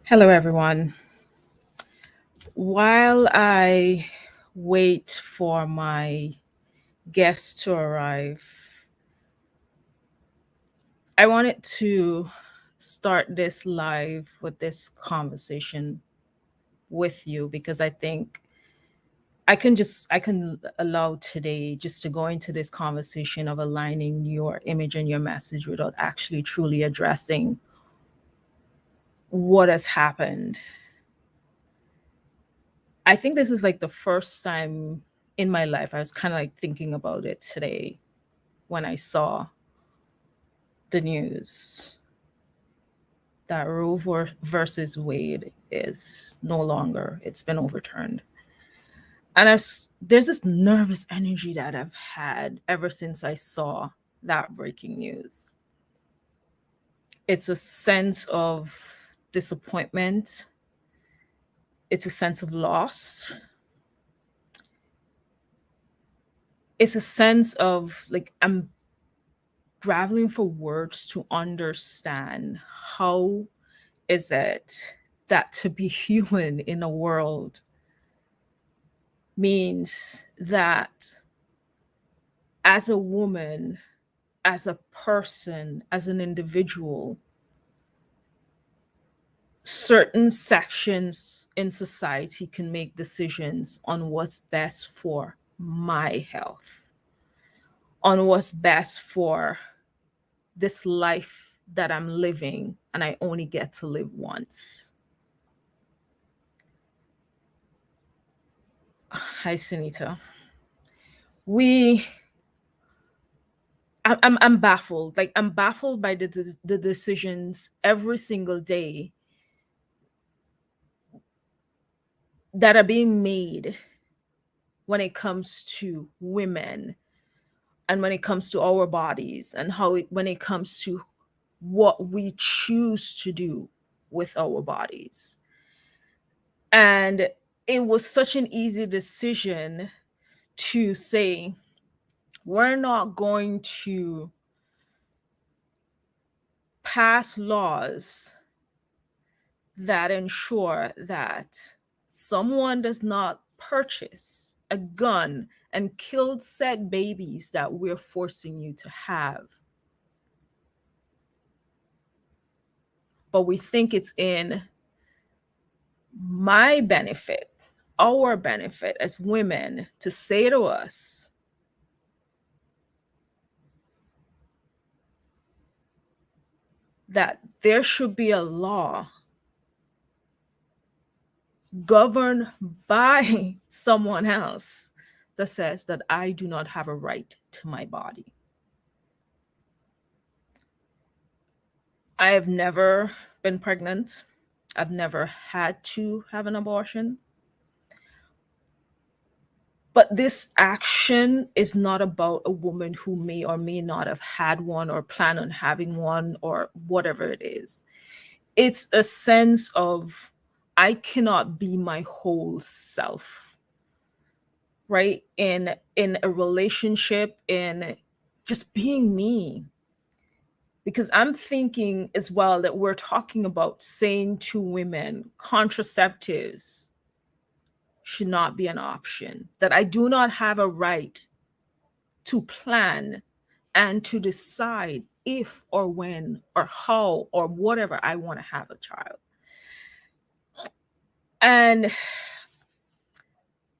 Hello, everyone. While I wait for my guests to arrive, I wanted to start this live with this conversation with you because I think I can allow today just to go into this conversation of aligning your image and your message without actually truly addressing what has happened. I think this is like the first time in my life I was kind of like thinking about it today when I saw the news that versus Wade is no longer, it's been overturned. And there's this nervous energy that I've had ever since I saw that breaking news. It's a sense of disappointment, it's a sense of loss, it's a sense of like I'm grappling for words to understand how is it that to be human in a world means that as a woman, as a person, as an individual, certain sections in society can make decisions on what's best for my health, on what's best for this life that I'm living, and I only get to live once. Hi, Sunita. We I'm baffled. Like I'm baffled by the decisions every single day that are being made when it comes to women and when it comes to our bodies and when it comes to what we choose to do with our bodies. And it was such an easy decision to say we're not going to pass laws that ensure that someone does not purchase a gun and kill said babies that we're forcing you to have. But we think it's in my benefit, our benefit as women, to say to us, that there should be a law governed by someone else that says that I do not have a right to my body. I have never been pregnant. I've never had to have an abortion. But this action is not about a woman who may or may not have had one or plan on having one or whatever it is. It's a sense of I cannot be my whole self, right? In a relationship, in just being me. Because I'm thinking as well that we're talking about saying to women, contraceptives should not be an option, that I do not have a right to plan and to decide if or when or how or whatever I want to have a child. And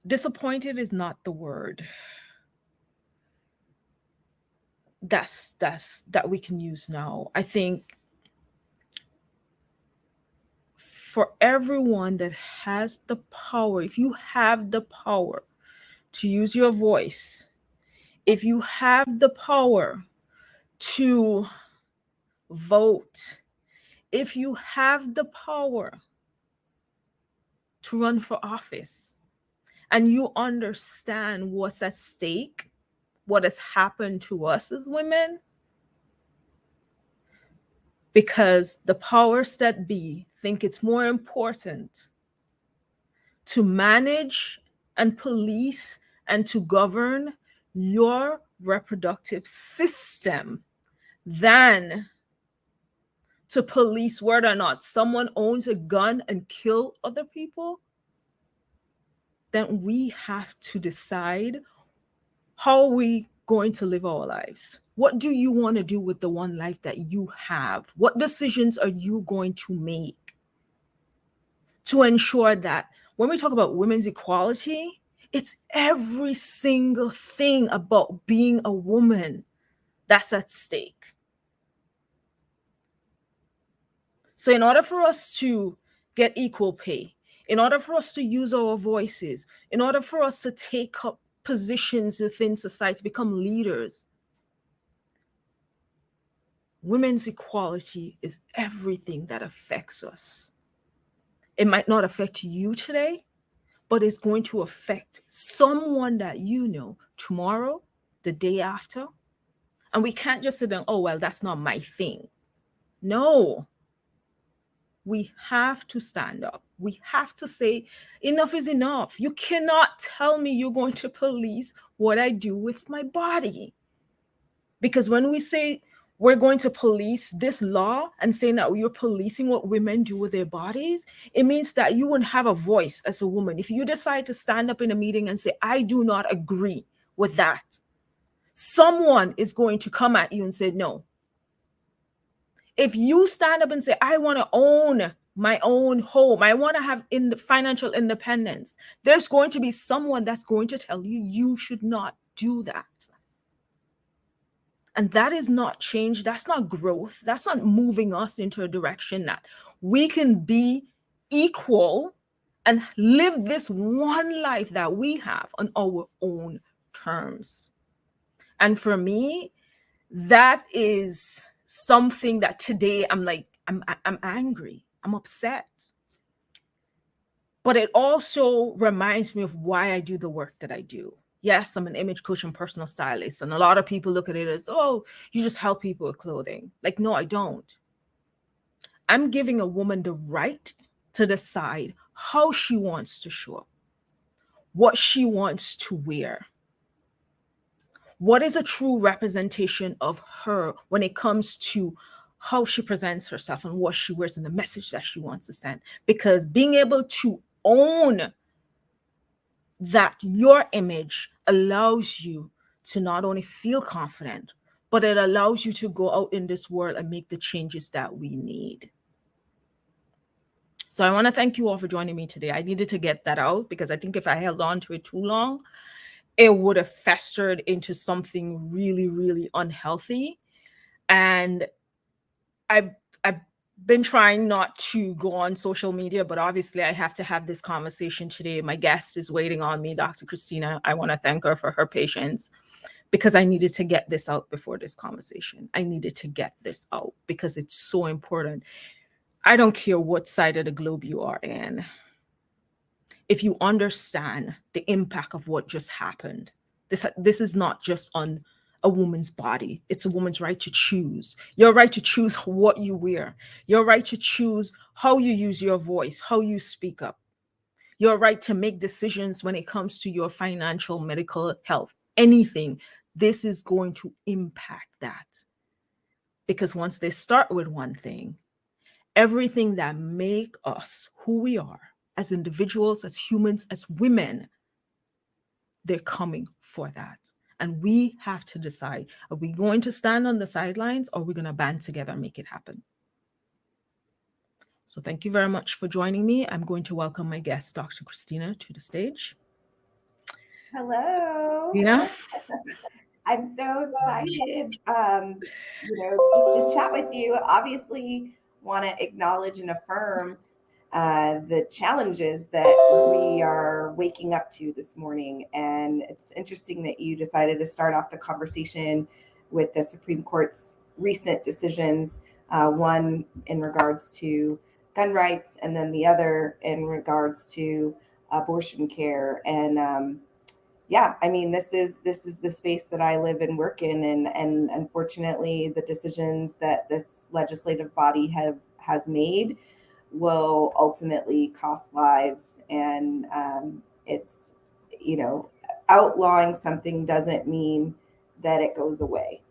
disappointed is not the word that we can use now. I think for everyone that has the power, if you have the power to use your voice, if you have the power to vote, if you have the power to run for office, and you understand what's at stake, what has happened to us as women, because the powers that be think it's more important to manage and police and to govern your reproductive system than to police whether or not someone owns a gun and kill other people, then we have to decide, how are we going to live our lives? What do you want to do with the one life that you have? What decisions are you going to make to ensure that when we talk about women's equality, it's every single thing about being a woman that's at stake. So, in order for us to get equal pay, in order for us to use our voices, in order for us to take up positions within society, become leaders, women's equality is everything that affects us. It might not affect you today, but it's going to affect someone that you know tomorrow, the day after. And we can't just sit down, oh, well, that's not my thing. No, we have to stand up. We have to say, enough is enough. You cannot tell me you're going to police what I do with my body. Because when we say we're going to police this law and saying that you're policing what women do with their bodies, it means that you wouldn't have a voice as a woman. If you decide to stand up in a meeting and say, I do not agree with that, someone is going to come at you and say, no. If you stand up and say, I want to own my own home, I want to have financial independence, there's going to be someone that's going to tell you, you should not do that. And that is not change. That's not growth. That's not moving us into a direction that we can be equal and live this one life that we have on our own terms. And for me, that is something that today I'm like, I'm angry. I'm upset. But it also reminds me of why I do the work that I do. Yes, I'm an image coach and personal stylist. And a lot of people look at it as, oh, you just help people with clothing. Like, no, I don't. I'm giving a woman the right to decide how she wants to show up, what she wants to wear. What is a true representation of her when it comes to how she presents herself and what she wears and the message that she wants to send? Because being able to own that your image allows you to not only feel confident, but it allows you to go out in this world and make the changes that we need. So I want to thank you all for joining me today. I needed to get that out because I think if I held on to it too long, it would have festered into something really, really unhealthy. And I've been trying not to go on social media, but obviously I have to have this conversation today. My guest is waiting on me, Dr. Christina. I want to thank her for her patience because I needed to get this out before this conversation. I needed to get this out because it's so important. I don't care what side of the globe you are in. If you understand the impact of what just happened, this is not just on a woman's body. It's a woman's right to choose. Your right to choose what you wear. Your right to choose how you use your voice, how you speak up. Your right to make decisions when it comes to your financial, medical, health, anything. This is going to impact that. Because once they start with one thing, everything that make us who we are as individuals, as humans, as women, they're coming for that. And we have to decide, are we going to stand on the sidelines or are we going to band together and make it happen? So thank you very much for joining me. I'm going to welcome my guest, Dr. Christina, to the stage. Hello. Yeah. I'm so excited, just to chat with you. Obviously, want to acknowledge and affirm the challenges that we are waking up to this morning. And it's interesting that you decided to start off the conversation with the Supreme Court's recent decisions, one in regards to gun rights, and then the other in regards to abortion care. And yeah, I mean, this is the space that I live and work in, and unfortunately, the decisions that this legislative body has made will ultimately cost lives. And it's, outlawing something doesn't mean that it goes away.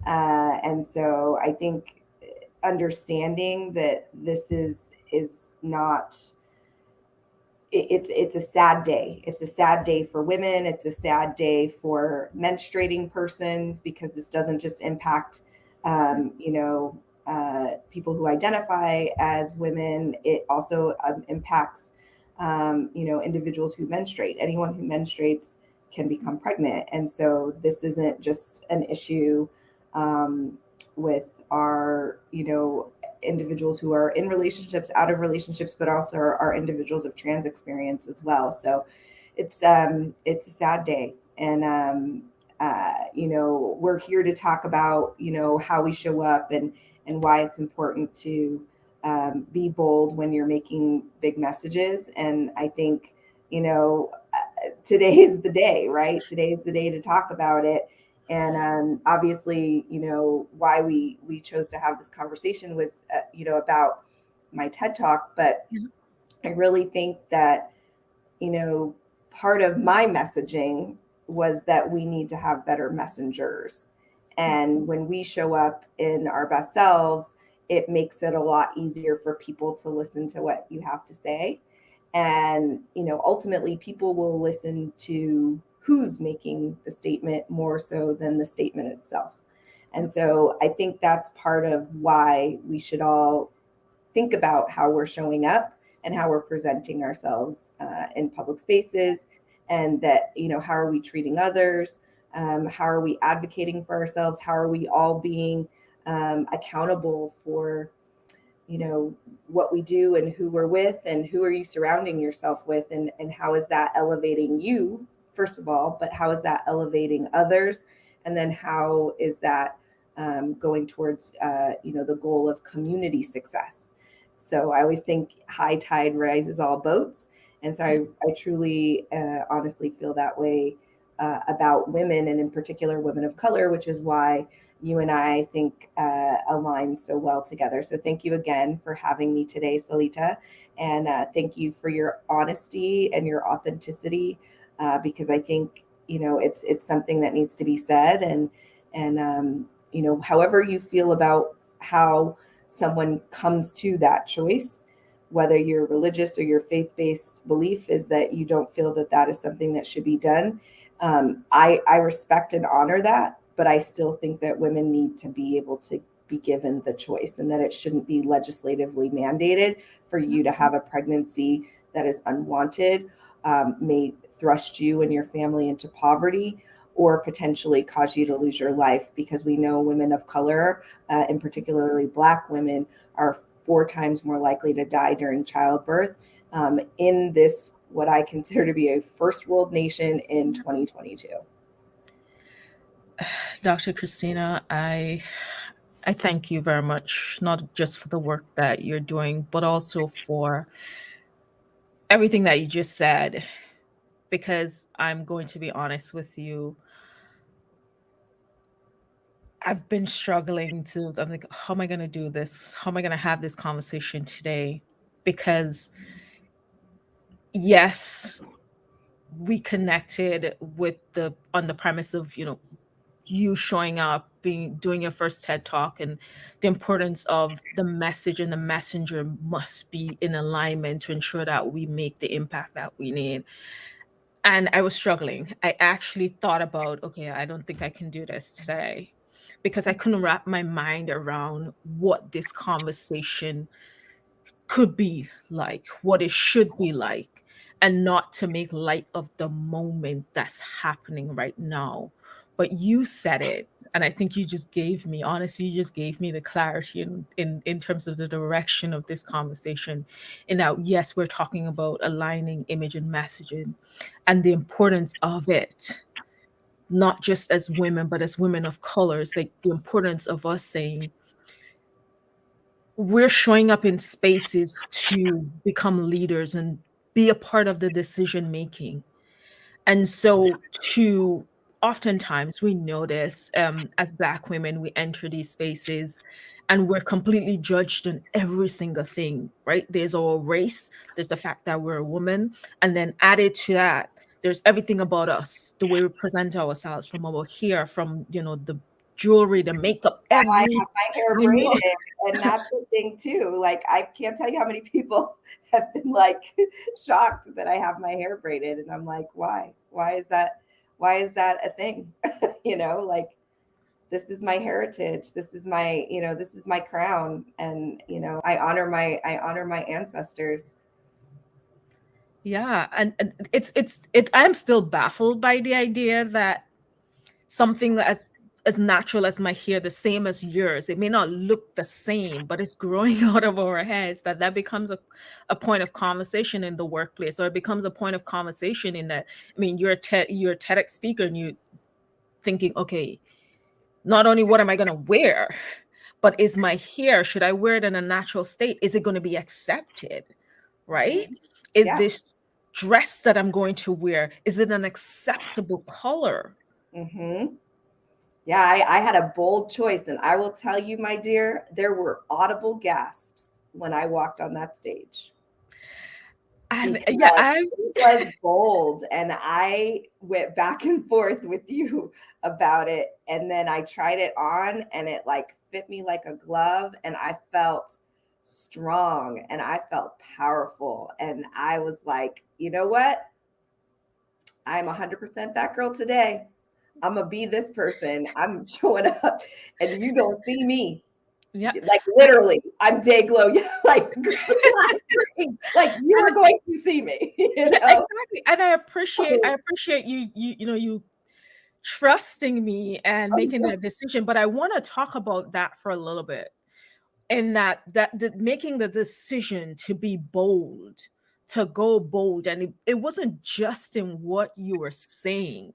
And so I think understanding that this is not, it's a sad day. It's a sad day for women. It's a sad day for menstruating persons, because this doesn't just impact, people who identify as women. It also impacts, individuals who menstruate. Anyone who menstruates can become pregnant, and so this isn't just an issue with our, individuals who are in relationships, out of relationships, but also are individuals of trans experience as well. So it's a sad day, and we're here to talk about, how we show up, and why it's important to be bold when you're making big messages. And I think, today is the day, right? Today is the day to talk about it. And obviously, why we chose to have this conversation was, about my TED talk. But Yeah. I really think that, you know, part of my messaging was that we need to have better messengers. And when we show up in our best selves, it makes it a lot easier for people to listen to what you have to say. And, ultimately, people will listen to who's making the statement more so than the statement itself. And so I think that's part of why we should all think about how we're showing up and how we're presenting ourselves in public spaces, and that, how are we treating others, how are we advocating for ourselves, how are we all being accountable for, what we do and who we're with, and who are you surrounding yourself with, and how is that elevating you, first of all, but how is that elevating others, and then how is that going towards the goal of community success. So I always think high tide rises all boats. And so I truly, honestly feel that way about women, and in particular women of color, which is why you and I think align so well together. So thank you again for having me today, Salita. And thank you for your honesty and your authenticity, because I think, it's something that needs to be said. And however you feel about how someone comes to that choice, whether you're religious or your faith-based belief is that you don't feel that that is something that should be done. I respect and honor that, but I still think that women need to be able to be given the choice, and that it shouldn't be legislatively mandated for you to have a pregnancy that is unwanted, may thrust you and your family into poverty, or potentially cause you to lose your life, because we know women of color, and particularly Black women, are 4 times more likely to die during childbirth, in this, what I consider to be a first world nation in 2022. Dr. Christina, I thank you very much, not just for the work that you're doing, but also for everything that you just said. Because I'm going to be honest with you, I've been struggling to, I'm like, how am I going to do this? How am I going to have this conversation today? Because, yes, we connected with on the premise of, you showing up, doing your first TED talk, and the importance of the message and the messenger must be in alignment to ensure that we make the impact that we need. And I was struggling. I actually thought about, okay, I don't think I can do this today, because I couldn't wrap my mind around what this conversation could be like, what it should be like, and not to make light of the moment that's happening right now. But you said it, and I think you just gave me, honestly, you just gave me the clarity in terms of the direction of this conversation. In that, yes, we're talking about aligning image and messaging and the importance of it, not just as women, but as women of colors, like the importance of us saying, we're showing up in spaces to become leaders and be a part of the decision making. And so, to oftentimes we notice, as Black women, we enter these spaces and we're completely judged on every single thing, right? There's our race, there's the fact that we're a woman, and then added to that, there's everything about us, the way we present ourselves, from our hair, from, the jewelry, the makeup, Now I every. have my hair I know. braided, and that's the thing too. Like I can't tell you how many people have been like shocked that I have my hair braided, and I'm like, why? Why is that? Why is that a thing? Like this is my heritage. This is my, this is my crown, and I honor my ancestors. Yeah, and I'm still baffled by the idea that something as natural as my hair, the same as yours, it may not look the same, but it's growing out of our heads, that becomes a point of conversation in the workplace, or it becomes a point of conversation in that. I mean, you're a TEDx speaker, and you thinking, okay, not only what am I going to wear, but is my hair, should I wear it in a natural state? Is it going to be accepted? Right? Mhm. Is Yeah. this dress that I'm going to wear, is it an acceptable color? Hmm. Yeah, I had a bold choice, and I will tell you, my dear, there were audible gasps when I walked on that stage And because yeah, I it was bold, and I went back and forth with you about it, and then I tried it on, and it like fit me like a glove, and I felt strong, and I felt powerful, and I was like, you know what? I'm 100% that girl today. I'm gonna be this person. I'm showing up, and you don't see me. yeah, Like literally, I'm day glow, like like you are and going to see me. yeah, exactly. And I appreciate you trusting me and making that decision. But I want to talk about that for a little bit. And making the decision to be bold, to go bold, and it wasn't just in what you were saying.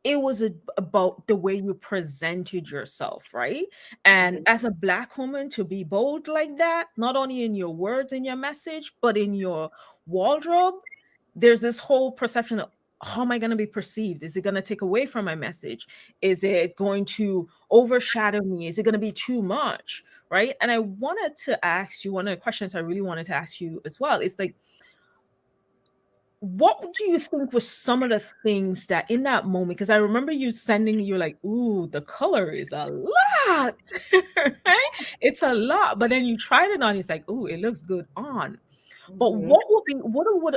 It was about the way you presented yourself, right? And Mhm. as a Black woman, to be bold like that, not only in your words, in your message, but in your wardrobe, there's this whole perception of, how am I going to be perceived? Is it going to take away from my message? Is it going to overshadow me? Is it going to be too much? Right. And I wanted to ask you, one of the questions I really wanted to ask you as well is like, what do you think was some of the things that in that moment, because I remember you sending, you're like, ooh, the color is a lot, right? It's a lot. But then you tried it on, it's like, ooh, it looks good on. But Mhm. what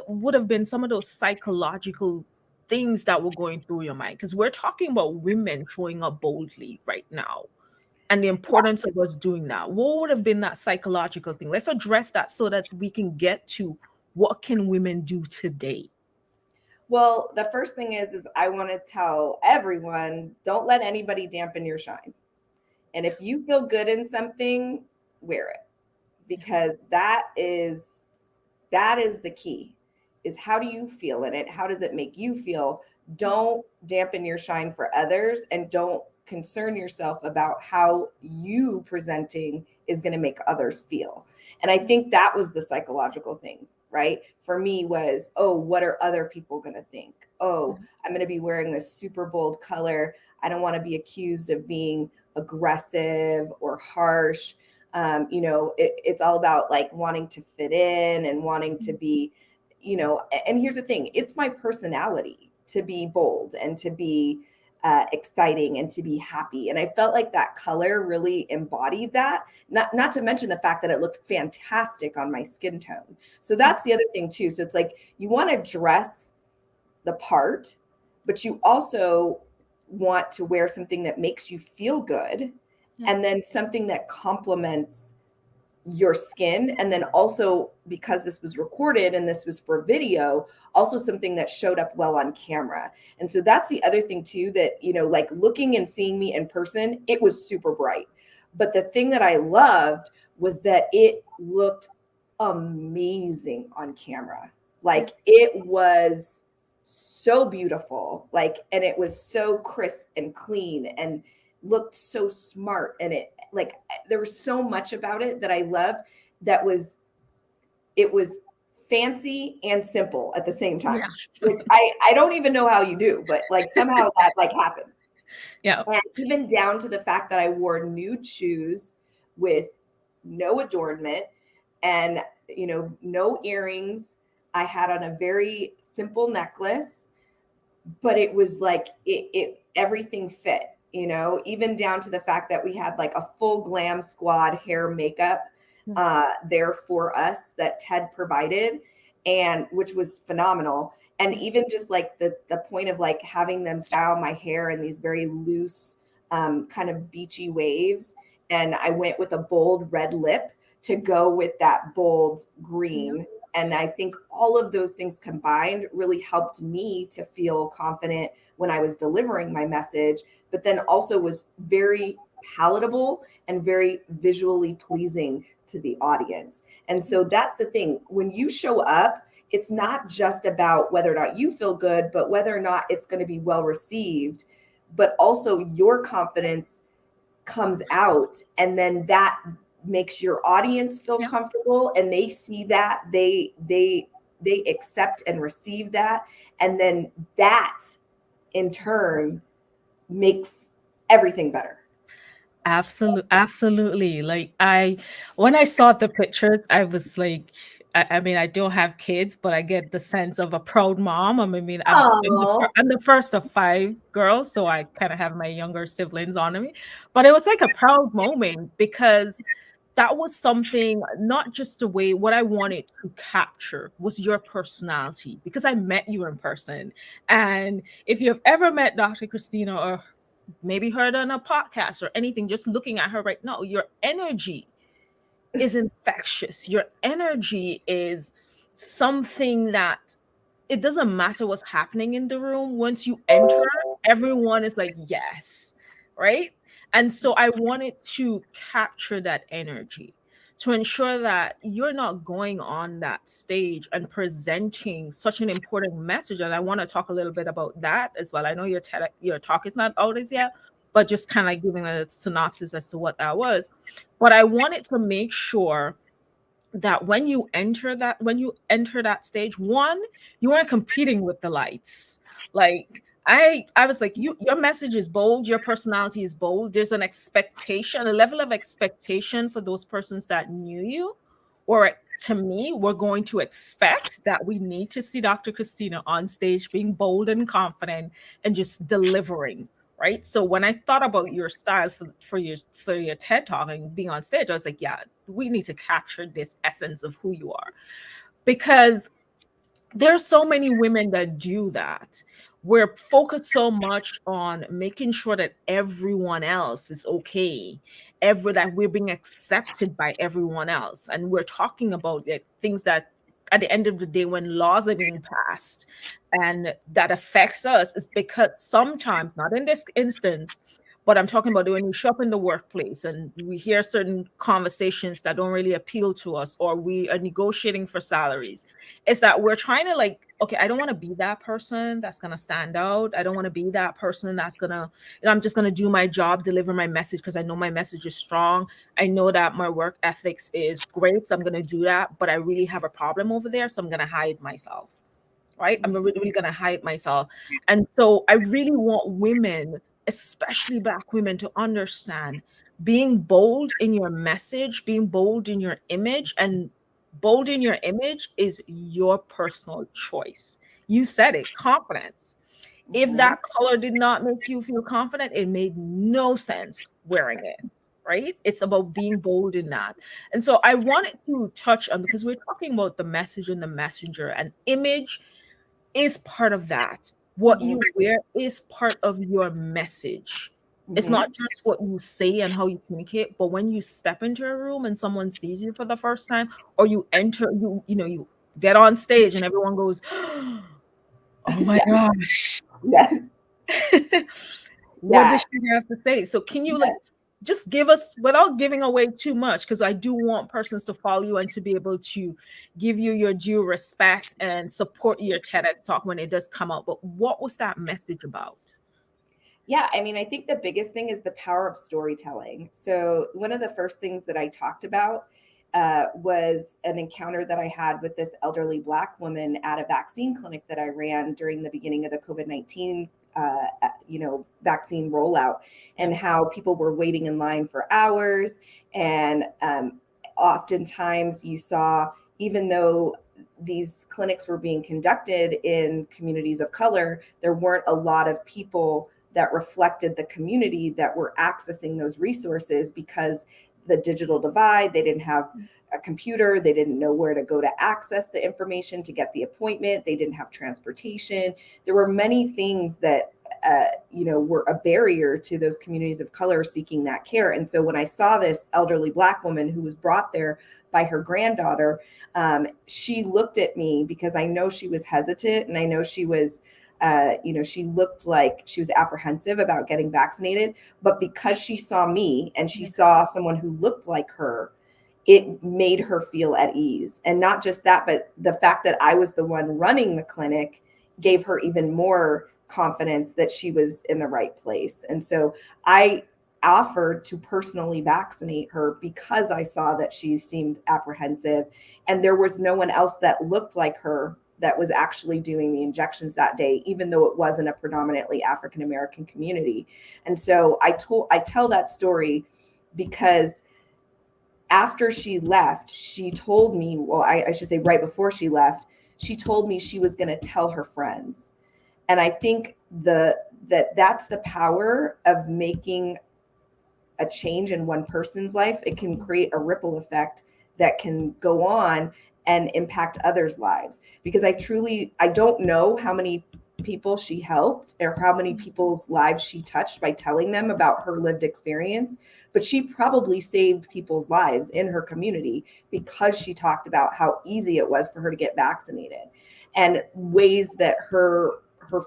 would have been some of those psychological things that were going through your mind? Because we're talking about women showing up boldly right now and the importance of us doing that. What would have been that psychological thing? Let's address that so that we can get to what can women do today. Well, the first thing is I want to tell everyone, don't let anybody dampen your shine. And if you feel good in something, wear it, because that is the key, is how do you feel in it? How does it make you feel? Don't dampen your shine for others, and don't concern yourself about how you presenting is going to make others feel. And I think that was the psychological thing, right? For me was, oh, what are other people going to think? Oh, I'm going to be wearing this super bold color. I don't want to be accused of being aggressive or harsh. It's all about like wanting to fit in and wanting to be, and here's the thing, it's my personality to be bold and to be exciting and to be happy. And I felt like that color really embodied that, not to mention the fact that it looked fantastic on my skin tone. So that's the other thing too. So it's like you want to dress the part, but you also want to wear something that makes you feel good, Yeah. and then something that complements your skin. And then also, because this was recorded and this was for video, also something that showed up well on camera. And so that's the other thing too, that, like looking and seeing me in person, it was super bright. But the thing that I loved was that it looked amazing on camera. Like it was so beautiful, like, and it was so crisp and clean and looked so smart. And it, like, there was so much about it that I loved, that was, it was fancy and simple at the same Yeah. time, which I don't even know how you do, but like somehow that like happened. Yeah. And even down to the fact that I wore nude shoes with no adornment, and no earrings. I had on a very simple necklace, but it was like it everything fit. even down to the fact that we had like a full glam squad hair makeup there for us that Ted provided, and which was phenomenal. And even just like the point of like having them style my hair in these very loose kind of beachy waves. And I went with a bold red lip to go with that bold green. And I think all of those things combined really helped me to feel confident when I was delivering my message, but then also was very palatable and very visually pleasing to the audience. And so that's the thing. When you show up, it's not just about whether or not you feel good, but whether or not it's going to be well received, but also your confidence comes out, and then that makes your audience feel comfortable, and they see that, they accept and receive that, and then that in turn makes everything better. Absolutely. Like when I saw the pictures, I was like, I mean, I don't have kids, but I get the sense of a proud mom. I mean, Oh, I'm the first of 5 girls, so I kind of have my younger siblings on me. But it was like a proud moment because that was something, not just the way what I wanted to capture was your personality, because I met you in person. And if you've ever met Dr. Christina or maybe heard on a podcast or anything, just looking at her right now, your energy is infectious. Your energy is something that it doesn't matter what's happening in the room. Once you enter, everyone is like, yes, right? And so I wanted to capture that energy to ensure that you're not going on that stage and presenting such an important message. And I want to talk a little bit about that as well. I know your talk is not out as yet, but just kind of like giving a synopsis as to what that was. But I wanted to make sure that when you enter that stage, one, you aren't competing with the lights. Like I was like, your message is bold, your personality is bold. There's an expectation, a level of expectation for those persons that knew you, or to me, we're going to expect that we need to see Dr. Christina on stage being bold and confident and just delivering. Right. So when I thought about your style for your TED talk and being on stage, I was like, yeah, we need to capture this essence of who you are, because there's so many women that do that. We're focused so much on making sure that everyone else is okay, that we're being accepted by everyone else. And we're talking about like, things that at the end of the day, when laws are being passed and that affects us, is because sometimes, not in this instance, but I'm talking about when you show up in the workplace and we hear certain conversations that don't really appeal to us, or we are negotiating for salaries, is that we're trying to like, okay, I don't want to be that person that's going to stand out. I don't want to be that person that's going to, I'm just going to do my job, deliver my message because I know my message is strong. I know that my work ethics is great. So I'm going to do that. But I really have a problem over there. So I'm going to hide myself. Right. I'm really going to hide myself. And so I really want women, especially Black women, to understand being bold in your message, being bold in your image, and bold in your image is your personal choice. You said it, confidence. If that color did not make you feel confident, it made no sense wearing it, right? It's about being bold in that. And so I wanted to touch on, because we're talking about the message and the messenger, and image is part of that. What Mhm. you wear is part of your message. It's Mhm. not just what you say and how you communicate, but when you step into a room and someone sees you for the first time, or you enter, you get on stage and everyone goes, "Oh my Yes, gosh." yes, What yeah, does she have to say? So can you like yes. just give us, without giving away too much, because I do want persons to follow you and to be able to give you your due respect and support your TEDx talk when it does come out. But what was that message about? Yeah, I mean, I think the biggest thing is the power of storytelling. So, one of the first things that I talked about was an encounter that I had with this elderly Black woman at a vaccine clinic that I ran during the beginning of the COVID-19, vaccine rollout, Yeah. and how people were waiting in line for hours. And oftentimes you saw, even though these clinics were being conducted in communities of color, there weren't a lot of people that reflected the community that were accessing those resources, because the digital divide, they didn't have a computer, they didn't know where to go to access the information to get the appointment, they didn't have transportation. There were many things that were a barrier to those communities of color seeking that care. And so when I saw this elderly Black woman who was brought there by her granddaughter, she looked at me, because I know she was hesitant, and I know she was, she looked like she was apprehensive about getting vaccinated. But because she saw me and she saw someone who looked like her, it made her feel at ease. And not just that, but the fact that I was the one running the clinic gave her even more confidence that she was in the right place. And so I offered to personally vaccinate her because I saw that she seemed apprehensive, and there was no one else that looked like her that was actually doing the injections that day, even though it wasn't a predominantly African American community. And so I tell that story because after she left, she told me, well, I should say right before she left, she told me she was going to tell her friends. And I think that's the power of making a change in one person's life. It can create a ripple effect that can go on and impact others' lives. Because I don't know how many people she helped or how many people's lives she touched by telling them about her lived experience, but she probably saved people's lives in her community because she talked about how easy it was for her to get vaccinated, and ways that her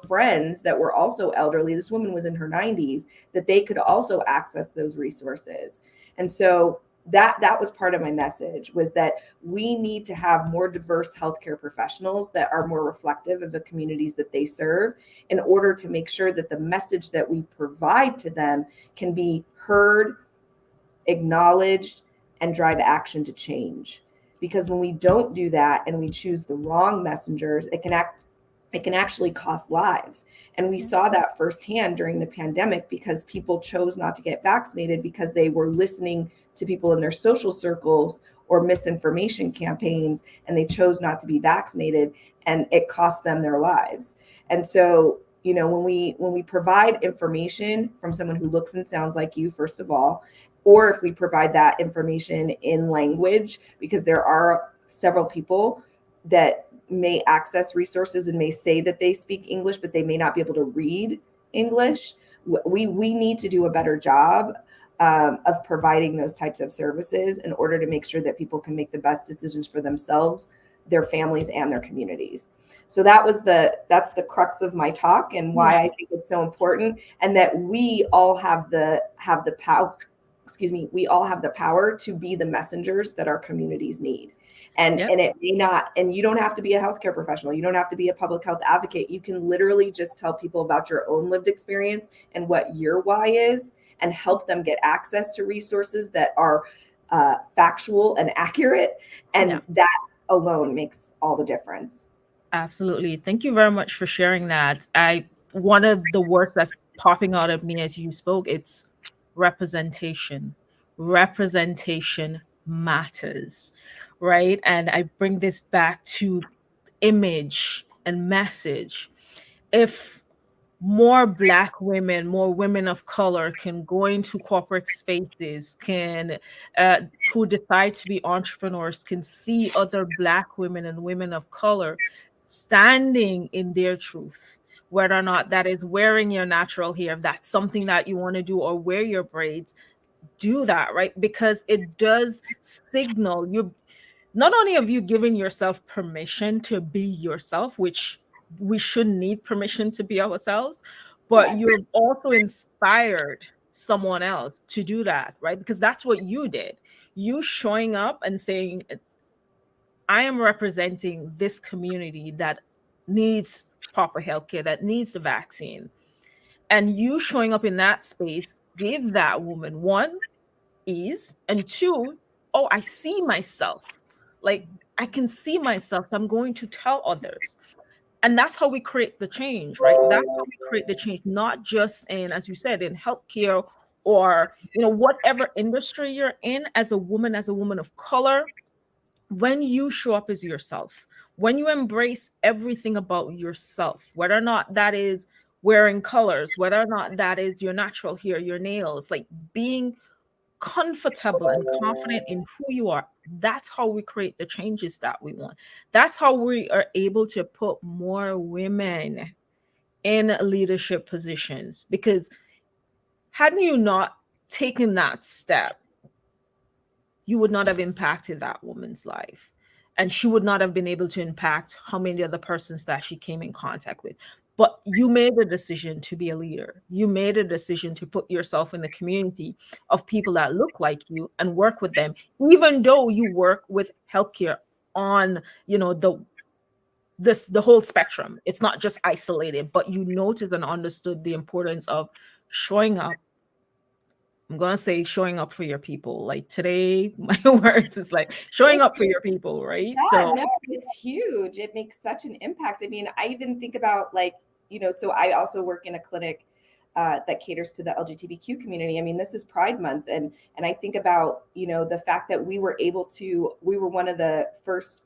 friends that were also elderly, this woman was in her 90s, that they could also access those resources. And so that was part of my message, was that we need to have more diverse healthcare professionals that are more reflective of the communities that they serve, in order to make sure that the message that we provide to them can be heard, acknowledged, and drive action to change. Because when we don't do that and we choose the wrong messengers, it can actually cost lives. And we saw that firsthand during the pandemic, because people chose not to get vaccinated because they were listening to people in their social circles or misinformation campaigns, and they chose not to be vaccinated, and it cost them their lives. And so, when we provide information from someone who looks and sounds like you, first of all, or if we provide that information in language, because there are several people that may access resources and may say that they speak English, but they may not be able to read English. We need to do a better job of providing those types of services in order to make sure that people can make the best decisions for themselves, their families, and their communities. So that's the crux of my talk, and why I think it's so important, and that we all have the power. We all have the power to be the messengers that our communities need. And it may not, and you don't have to be a healthcare professional. You don't have to be a public health advocate. You can literally just tell people about your own lived experience and what your why is, and help them get access to resources that are factual and accurate. And that alone makes all the difference. Absolutely. Thank you very much for sharing that. One of the words that's popping out at me as you spoke, it's representation. Representation matters, right? And I bring this back to image and message. If more Black women, more women of color can go into corporate spaces, who decide to be entrepreneurs, can see other Black women and women of color standing in their truth, whether or not that is wearing your natural hair, if that's something that you want to do, or wear your braids, do that, right? Because it does signal you, not only have you given yourself permission to be yourself, which we shouldn't need permission to be ourselves, but you've also inspired someone else to do that, right? Because that's what you did. You showing up and saying, I am representing this community that needs proper healthcare, that needs the vaccine. And you showing up in that space gave that woman, one, ease, and two, oh, I see myself. Like, I can see myself, so I'm going to tell others. And that's how we create the change, right? That's how we create the change, not just in, as you said, in healthcare, or whatever industry you're in. As a woman of color, when you show up as yourself, when you embrace everything about yourself, whether or not that is wearing colors, whether or not that is your natural hair, your nails, like being comfortable and confident in who you are. That's how we create the changes that we want. That's how we are able to put more women in leadership positions. Because hadn't you not taken that step, you would not have impacted that woman's life. And she would not have been able to impact how many other persons that she came in contact with. But you made a decision to be a leader. You made a decision to put yourself in the community of people that look like you and work with them, even though you work with healthcare on, the whole spectrum. It's not just isolated, but you noticed and understood the importance of showing up. I'm going to say showing up for your people. Like today, my words is like showing up for your people, right? Yeah, So, no, it's huge. It makes such an impact. I mean, I even think about like, so I also work in a clinic that caters to the LGBTQ community. I mean, this is Pride Month, and I think about the fact that we were one of the first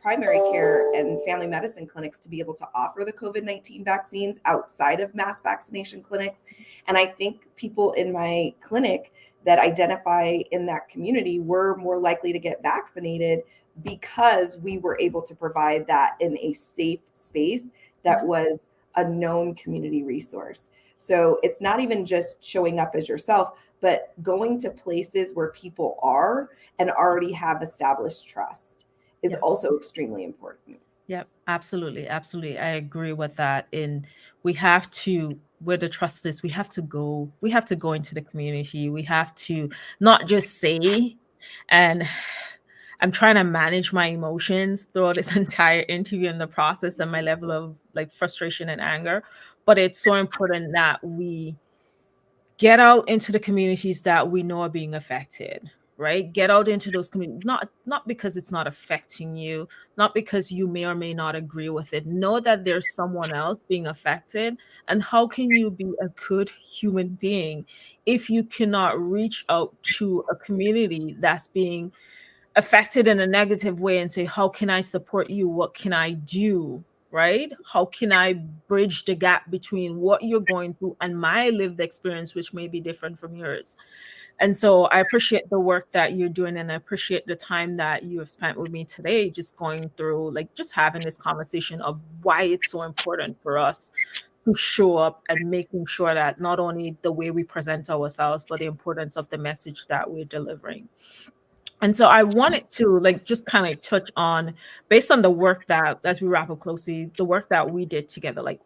primary care and family medicine clinics to be able to offer the COVID-19 vaccines outside of mass vaccination clinics, and I think people in my clinic that identify in that community were more likely to get vaccinated because we were able to provide that in a safe space that was a known community resource. So it's not even just showing up as yourself, but going to places where people are and already have established trust is also extremely important. Yep, absolutely, absolutely. I agree with that. And we have to, where the trust is, we have to go into the community. We have to not just say, and I'm trying to manage my emotions throughout this entire interview and the process and my level of like frustration and anger. But it's so important that we get out into the communities that we know are being affected, right? Get out into those communities, not because it's not affecting you, not because you may or may not agree with it. Know that there's someone else being affected, and how can you be a good human being if you cannot reach out to a community that's being affected in a negative way and say, how can I support you? What can I do? Right? How can I bridge the gap between what you're going through and my lived experience, which may be different from yours? And so I appreciate the work that you're doing, and I appreciate the time that you have spent with me today, just going through, like, just having this conversation of why it's so important for us to show up and making sure that not only the way we present ourselves, but the importance of the message that we're delivering. And so I wanted to like just kind of touch on, based on the work that, as we wrap up closely, the work that we did together, like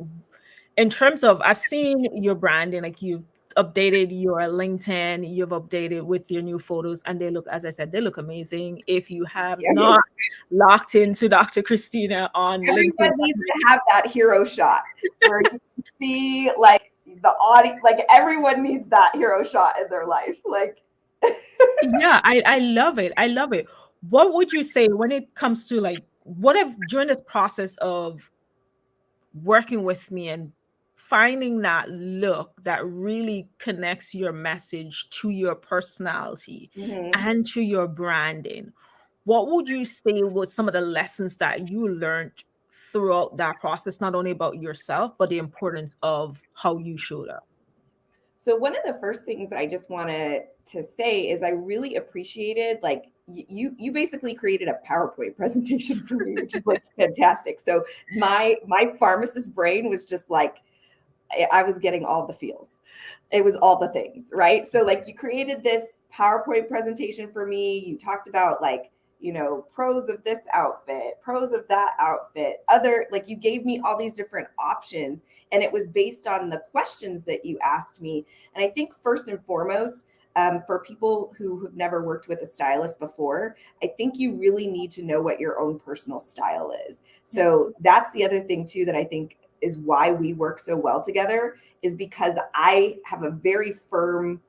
in terms of, I've seen your branding, like you've updated your LinkedIn, you've updated with your new photos, and they look, as I said, they look amazing. If you have not locked into Dr. Christina on LinkedIn, Everyone needs to have that hero shot where you see like the audience, like everyone needs that hero shot in their life. Like, yeah, I love it. I love it. What would you say when it comes to like, what if during this process of working with me and finding that look that really connects your message to your personality and to your branding, what would you say was some of the lessons that you learned throughout that process, not only about yourself, but the importance of how you showed up? So one of the first things I just wanted to say is I really appreciated like you basically created a PowerPoint presentation for me, which is like fantastic. So my pharmacist brain was just like I was getting all the feels. It was all the things, right? So like you created this PowerPoint presentation for me. You talked about like, pros of this outfit, pros of that outfit, other, like you gave me all these different options, and it was based on the questions that you asked me. And I think first and foremost, for people who have never worked with a stylist before, I think you really need to know what your own personal style is. So that's the other thing too that I think is why we work so well together, is because I have a very firm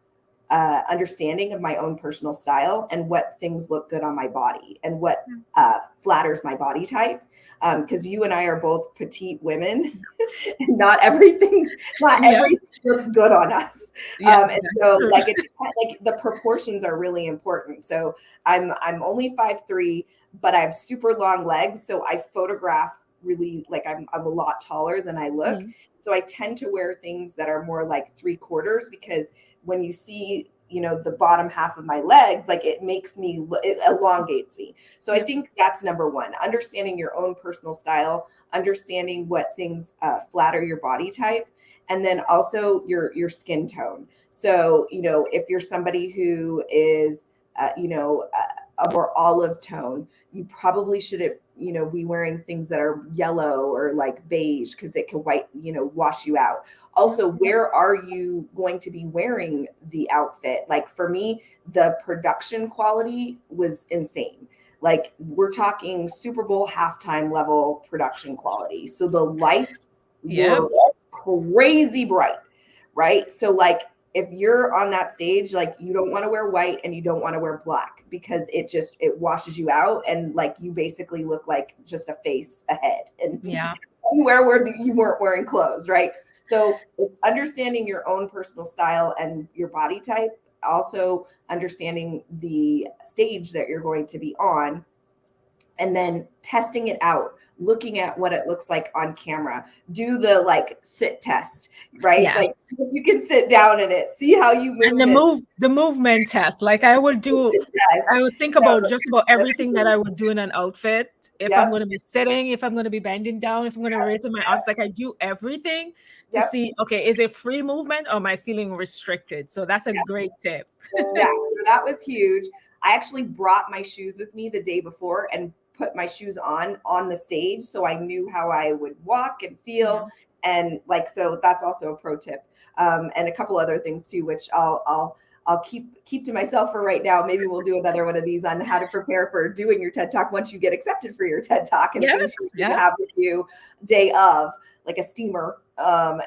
understanding of my own personal style and what things look good on my body and what flatters my body type. Because you and I are both petite women, and not everything looks good on us. And so, like, it's like the proportions are really important. So I'm only 5'3", but I have super long legs, so I photograph really like I'm a lot taller than I look. So I tend to wear things that are more like 3/4 because when you see, the bottom half of my legs, like it makes me, it elongates me. So I think that's number one, understanding your own personal style, understanding what things flatter your body type, and then also your skin tone. So, if you're somebody who is, a more olive tone, you probably shouldn't, be wearing things that are yellow or like beige because it can wash you out. Also, where are you going to be wearing the outfit? Like for me, the production quality was insane. Like we're talking Super Bowl halftime level production quality. So the lights were crazy bright, right? So like if you're on that stage, like you don't want to wear white and you don't want to wear black because it washes you out and like you basically look like just a face, a head, and you weren't wearing clothes, right? So it's understanding your own personal style and your body type, also understanding the stage that you're going to be on, and then testing it out, looking at what it looks like on camera. Do the like sit test, right? Yes. Like you can sit down in it, see how you move. And the movement test. Like I would think about just about everything that I would do in an outfit. If I'm going to be sitting, if I'm going to be bending down, if I'm going to raise my arms, like I do everything to see, okay, is it free movement or am I feeling restricted? So that's a great tip. Yeah, so that was huge. I actually brought my shoes with me the day before and put my shoes on the stage so I knew how I would walk and feel. And like, so that's also a pro tip. And a couple other things too, which I'll keep to myself for right now. Maybe we'll do another one of these on how to prepare for doing your TED Talk once you get accepted for your TED Talk, and things you have with you day of, like a steamer, and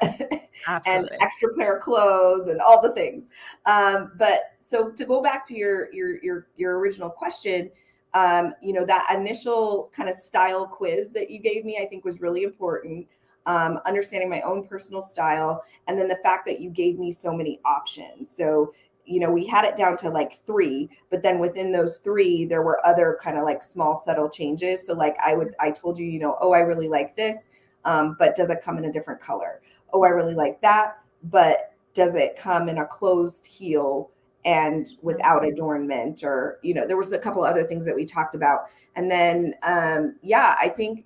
extra pair of clothes and all the things. But so to go back to your original question, that initial kind of style quiz that you gave me, I think was really important. Understanding my own personal style, and then the fact that you gave me so many options. So, we had it down to like 3, but then within those 3, there were other kind of like small, subtle changes. So like I told you, oh, I really like this, but does it come in a different color? Oh, I really like that, but does it come in a closed heel and without adornment? Or, there was a couple other things that we talked about. And then, I think,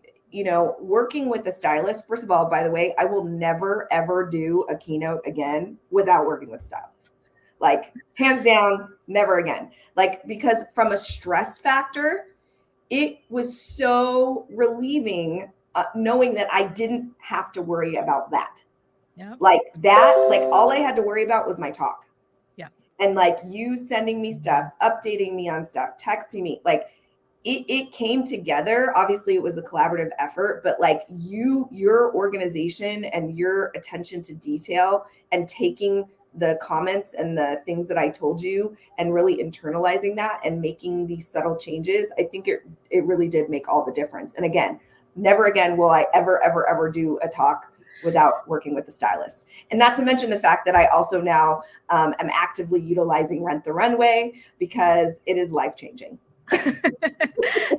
working with a stylist, first of all, by the way, I will never, ever do a keynote again without working with stylists. Like hands down, never again. Like, because from a stress factor, it was so relieving knowing that I didn't have to worry about that. Like all I had to worry about was my talk. And like you sending me stuff, updating me on stuff, texting me, like it came together. Obviously it was a collaborative effort, but like your organization and your attention to detail and taking the comments and the things that I told you and really internalizing that and making these subtle changes, I think it really did make all the difference. And again, never again will I ever do a talk without working with a stylist. And not to mention the fact that I also now am actively utilizing Rent the Runway because it is life-changing.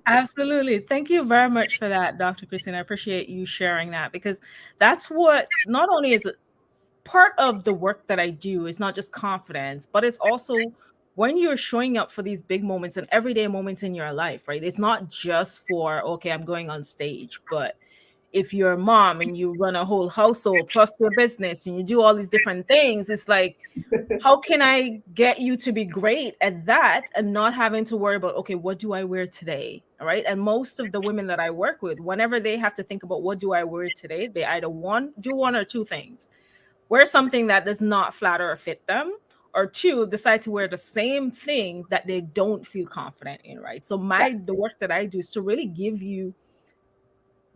Absolutely. Thank you very much for that, Dr. Christina. I appreciate you sharing that, because that's what not only is part of the work that I do is not just confidence, but it's also when you're showing up for these big moments and everyday moments in your life, right? It's not just for, okay, I'm going on stage, but if you're a mom and you run a whole household plus your business and you do all these different things, it's like, how can I get you to be great at that and not having to worry about, okay, what do I wear today? All right. And most of the women that I work with, whenever they have to think about what do I wear today, they either do one or two things: wear something that does not flatter or fit them, or 2, decide to wear the same thing that they don't feel confident in, right? So the work that I do is to really give you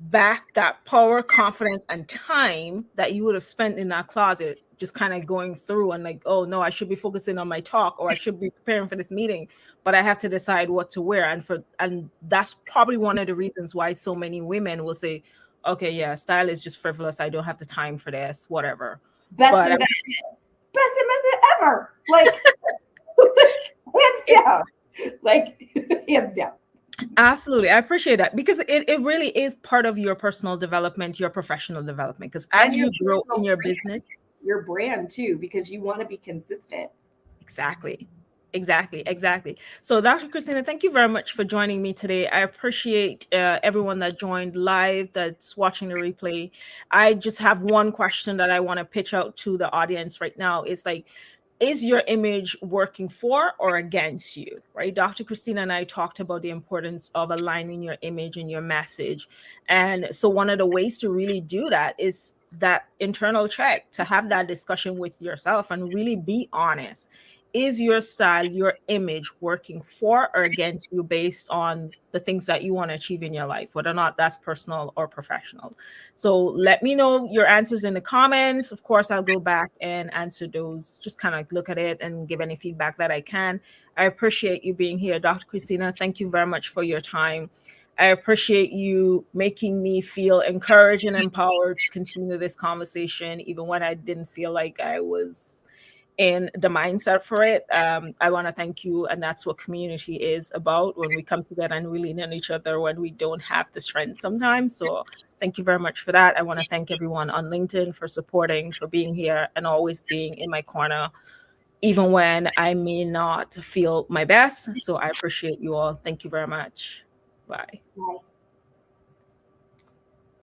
back that power, confidence, and time that you would have spent in that closet just kind of going through and like, oh no, I should be focusing on my talk, or I should be preparing for this meeting, but I have to decide what to wear. And that's probably one of the reasons why so many women will say, okay, yeah, style is just frivolous, I don't have the time for this, whatever. Best investment ever. Like hands down. Like hands down. Absolutely. I appreciate that because it really is part of your personal development, your professional development. Because And as your you grow in personal your brand, business, your brand too, because you want to be consistent. exactly. Exactly. Exactly. So, Dr. Christina, thank you very much for joining me today. I appreciate everyone that joined live, that's watching the replay. I just have one question that I want to pitch out to the audience right now. Is like, is your image working for or against you? Right? Dr. Christina and I talked about the importance of aligning your image and your message. And so, one of the ways to really do that is that internal check, to have that discussion with yourself and really be honest. Is your style, your image working for or against you based on the things that you want to achieve in your life, whether or not that's personal or professional? So let me know your answers in the comments. Of course, I'll go back and answer those, just kind of like look at it and give any feedback that I can. I appreciate you being here, Dr. Christina. Thank you very much for your time. I appreciate you making me feel encouraged and empowered to continue this conversation, even when I didn't feel like I was in the mindset for it. I want to thank you. And that's what community is about, when we come together and we lean on each other when we don't have the strength sometimes. So thank you very much for that. I want to thank everyone on LinkedIn for supporting, for being here, and always being in my corner, even when I may not feel my best. So I appreciate you all. Thank you very much. Bye. Right.